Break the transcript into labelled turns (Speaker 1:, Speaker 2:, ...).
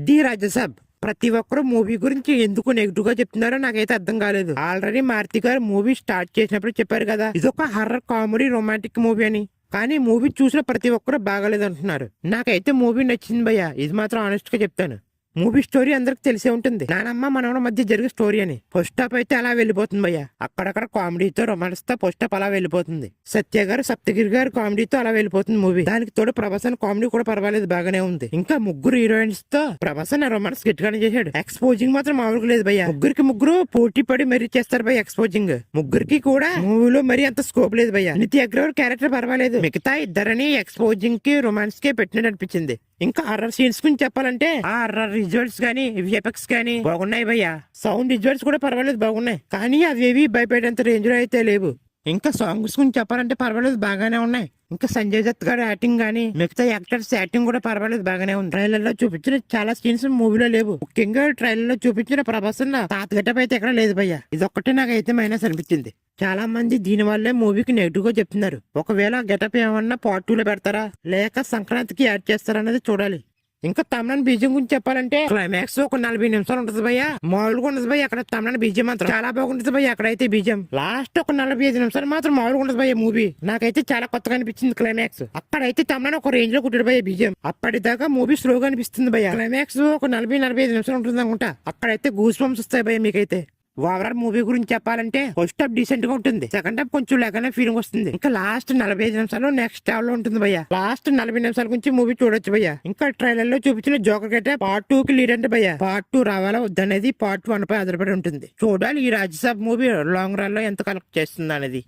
Speaker 1: The Raja Saab. ప్రతి ఒక్కరు movie గురించి ఎందుకు నెగిటివ్ గా చెప్తున్నారో నాకైతే అర్థం కాలేదు. ఆల్రెడీ మారుతి గారు మూవీ స్టార్ట్ చేసినప్పుడు చెప్పారు కదా, ఇదొక హర్రర్ కామెడీ రొమాంటిక్ మూవీ అని. కానీ మూవీ చూసిన ప్రతి ఒక్కరు బాగాలేదు అంటున్నారు. నాకైతే మూవీ నచ్చింది భయ్య, ఇది మాత్రం ఆనెస్ట్ గా చెప్తాను. మూవీ స్టోరీ అందరికి తెలిసే ఉంటుంది, నానమ్మ మనవడ మధ్య జరిగే స్టోరీ అని. ఫస్ట్ హాఫ్ అయితే అలా వెళ్ళిపోతుంది భయ్య, అక్కడక్కడ కామెడీతో రొమాన్స్ తో ఫస్ట్ హాఫ్ అలా వెళ్ళిపోతుంది. సత్య గారు సప్తగిరి గారు కామెడీతో అలా వెళ్ళిపోతుంది మూవీ. దానికి తోడు ప్రభాసన్ కామెడీ కూడా పర్వాలేదు, బాగానే ఉంది. ఇంకా ముగ్గురు హీరోయిన్స్ తో ప్రభాసన్ రొమాన్స్ గట్టిగానే చేశాడు. ఎక్స్పోజింగ్ మాత్రం మామూలుగా లేదు భయ్య, ముగ్గురు పోటీ పడి మరీ చేస్తారు భయ్య ఎక్స్పోజింగ్. ముగ్గురికి కూడా మూవీలో మరీ అంత స్కోప్ లేదు భయ్య. నితి అగ్రవాల్ క్యారెక్టర్ పర్వాలేదు, మిగతా ఇద్దరని ఎక్స్పోజింగ్ కి రొమాన్స్ కి పెట్టినట్టు అనిపించింది. ఇంకా హర్రర్ సీన్స్ గురించి చెప్పాలంటే ఆ హర్రర్ విజువల్స్ గానీ విఎఫ్ఎక్స్ గానీ బాగున్నాయి భయ్య. సౌండ్ విజువల్స్ కూడా పర్వాలేదు, బాగున్నాయి. కానీ అవేవి భయపడేంత రేంజ్ లో అయితే లేవు. ఇంకా సాంగ్స్ గురించి చెప్పాలంటే పర్వాలేదు, బాగానే ఉన్నాయి. ఇంకా సంజయ్ దత్ గారి యాక్టింగ్ గానీ మిగతా యాక్టర్స్ యాక్టింగ్ కూడా పర్వాలేదు, బాగానే ఉంది. ట్రైలర్ లో చూపించిన చాలా సీన్స్ మూవీలో లేవు. ముఖ్యంగా ట్రైలర్ లో చూపించిన ప్రభాస్ తాత గెటప్ అయితే ఎక్కడ లేదు భయ్య. ఇదొక్కటే నాకైతే మైనస్ అనిపించింది. చాలా మంది దీని వల్లే మూవీకి నెగిటివ్ గా చెప్తున్నారు. ఒకవేళ గెటప్ ఏమన్నా పార్ట్ 2 లో పెడతారా లేక సంక్రాంతికి యాడ్ చేస్తారా అనేది చూడాలి. ఇంకా తమిళ బీజం గురించి చెప్పాలంటే క్లైమాక్స్ ఒక 40 నిమిషాలు ఉంటుంది భయ్య, మామూలుగా ఉండదు భయ్య. అక్కడ తమిళ బీజం మాత్రం చాలా బాగుంటుంది భయ్య. అక్కడైతే బీజం లాస్ట్ ఒక 45 నిమిషాలు మాత్రం మామూలుగా ఉండదు భయ్య మూవీ. నాకైతే చాలా కొత్తగా అనిపించింది క్లైమాక్స్. అక్కడైతే తమిళ ఒక రేంజ్ లో కుట్టాడు భయ్య బీజం. అప్పటిదాకా మూవీ స్లోగా అనిపిస్తుంది భయ్య. క్లైమాక్స్ ఒక 40-45 నిమిషాలు ఉంటుంది అనుకుంటా. అక్కడైతే గూస్ బంప్స్ వస్తాయి భయ్య మీకైతే. ఓవరాల్ మూవీ గురించి చెప్పాలంటే ఫస్ట్ హాఫ్ డీసెంట్ గా ఉంటుంది, సెకండ్ హాఫ్ కొంచెం లేకనే ఫీలింగ్ వస్తుంది. ఇంకా లాస్ట్ 45 నిమిషాలు నెక్స్ట్ లెవెల్ లో ఉంటుంది భయ్య. లాస్ట్ 40 నిమిషాల గురించి మూవీ చూడొచ్చు భయ్య. ఇంకా ట్రైలర్ లో చూపించిన జోకర్ అయితే పార్ట్ 2 కి లీడ్ అంటే భయ్య. పార్ట్ 2 రావాలా వద్దనేది పార్ట్ 1 పై ఆధారపడి ఉంటుంది. చూడాలి ఈ రాజ్యసభ మూవీ లాంగ్ రన్ లో ఎంత కలెక్ట్ చేస్తుంది అనేది.